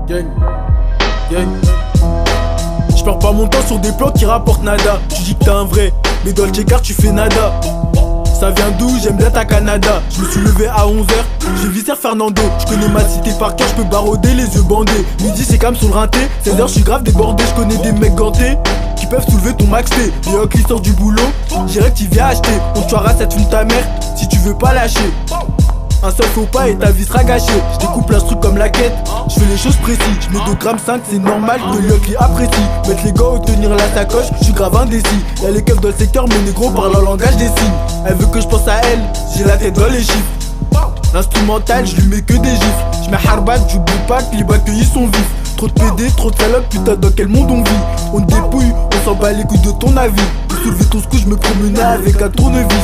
Gang, gang. J'perds pas mon temps sur des plans qui rapportent nada. Tu dis que t'es un vrai, mais dans le J-Car tu fais nada. Ça vient d'où? J'aime bien ta Canada. Je me suis levé à 11h, j'ai visé Fernando. Je connais ma cité par cœur, je peux barauder les yeux bandés. Midi c'est calme sur le rinté, 16h je suis grave débordé. Je connais des mecs gantés qui peuvent soulever ton max T. Léo qui sort du boulot, direct il vient acheter. On te tuera cette fume ta mère si tu veux pas lâcher. Un seul faux pas et ta vie sera gâchée. Je découpe l'instru comme la quête, je fais les choses précises. Je mets 2,5 g, c'est normal que Léo apprécie. Mettre les gars au tenir la sacoche, je suis grave indécis. Y'a les keufs dans le secteur, mes négros parlent en langage des signes. Elle veut que je pense à elle, j'ai la tête dans les chiffres. L'instrumental, je lui mets que des gifs. Je mets Harbat, j'oublie pas que les accueillis sont vifs. Trop de PD, trop de salopes, putain dans quel monde on vit. On te dépouille, on s'en bat les couilles de ton avis. Pour soulever ton scout, je me promenais avec un tournevis.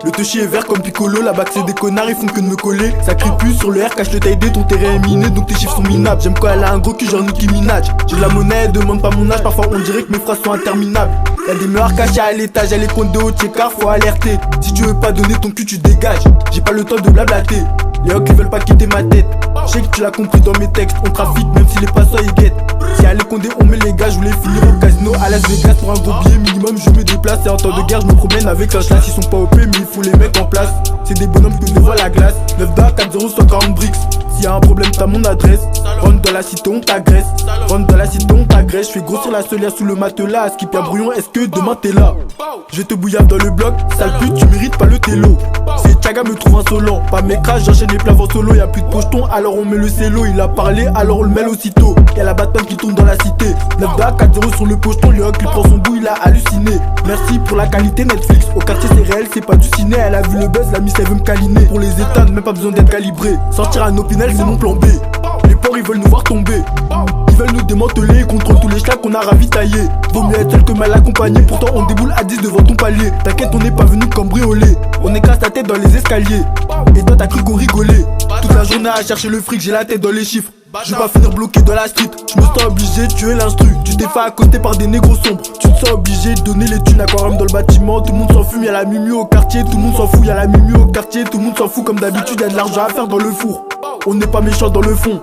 Le touchy est vert comme Piccolo, la bac c'est des connards, ils font que de me coller. Ça crie plus sur le R, cache le taille D, ton terrain est miné, donc tes chiffres sont minables. J'aime quand elle a un gros cul genre Nicki Minaj. J'ai de la monnaie, demande pas mon âge, parfois on dirait que mes phrases sont interminables. Y'a des meurs cachés à l'étage, y'a les comptes de haut J-Car, faut alerter. Si tu veux pas donner ton cul, tu dégages. J'ai pas le temps de blablater. Les hocs ils veulent pas quitter ma tête. Je sais que tu l'as compris dans mes textes, on trafique même si les passants ils guettent. Si à les condés on met les gars, je voulais finir au casino à Las Vegas pour un gros billet minimum, je me déplace. Et en temps de guerre je me promène avec un slash, ils sont pas OP mais il faut les mecs en place. C'est des bonhommes que je vois la glace. 9 da 4 0 140 bricks. S'il y a un problème t'as mon adresse. Rentre dans la cité on t'agresse. Rentre dans la cité on t'agresse. Je fais grossir la solière sous le matelas. Skip un brouillon, est-ce que demain t'es là? Je vais te bouillir dans le bloc. Sale pute tu mérites pas le télo. C'est Chaga me trouve insolent. Pas mes crashs, j'enchaîne les plats en solo. Y'a plus de pocheton alors on met le cello. Il a parlé alors on le mêle aussitôt. Y'a la Batman qui tourne dans la cité. 9 da 4 0 sur le pocheton. Le hoc il prend son bout, il a halluciné. Merci pour la qualité Netflix. Au quartier c'est réel, c'est pas du ciné. Elle a vu le buzz, la miss elle veut me câliner. Pour les éteindre, même pas besoin d'être calibré. Sortir un opinel c'est mon plan B. Les porcs ils veulent nous voir tomber. Ils veulent nous démanteler, ils contrôlent tous les schlacs qu'on a ravitaillés. Vaut mieux être seul que mal accompagné. Pourtant on déboule à 10 devant ton palier. T'inquiète on n'est pas venu cambrioler. On écrase ta tête dans les escaliers. Et toi t'as cru qu'on rigolait. Toute la journée à chercher le fric, j'ai la tête dans les chiffres. Je vais pas finir bloqué dans la street. Je me sens obligé de tuer l'instru. Tu t'es fait accoster par des négros sombres. Tu te sens obligé de donner les thunes. Aquarium dans le bâtiment. Tout le monde s'en fume, y'a la mimie au quartier. Tout le monde s'en fout, y'a la mimie au quartier. Tout le monde s'en fout comme d'habitude, y'a de l'argent à faire dans le four. On n'est pas méchant dans le fond.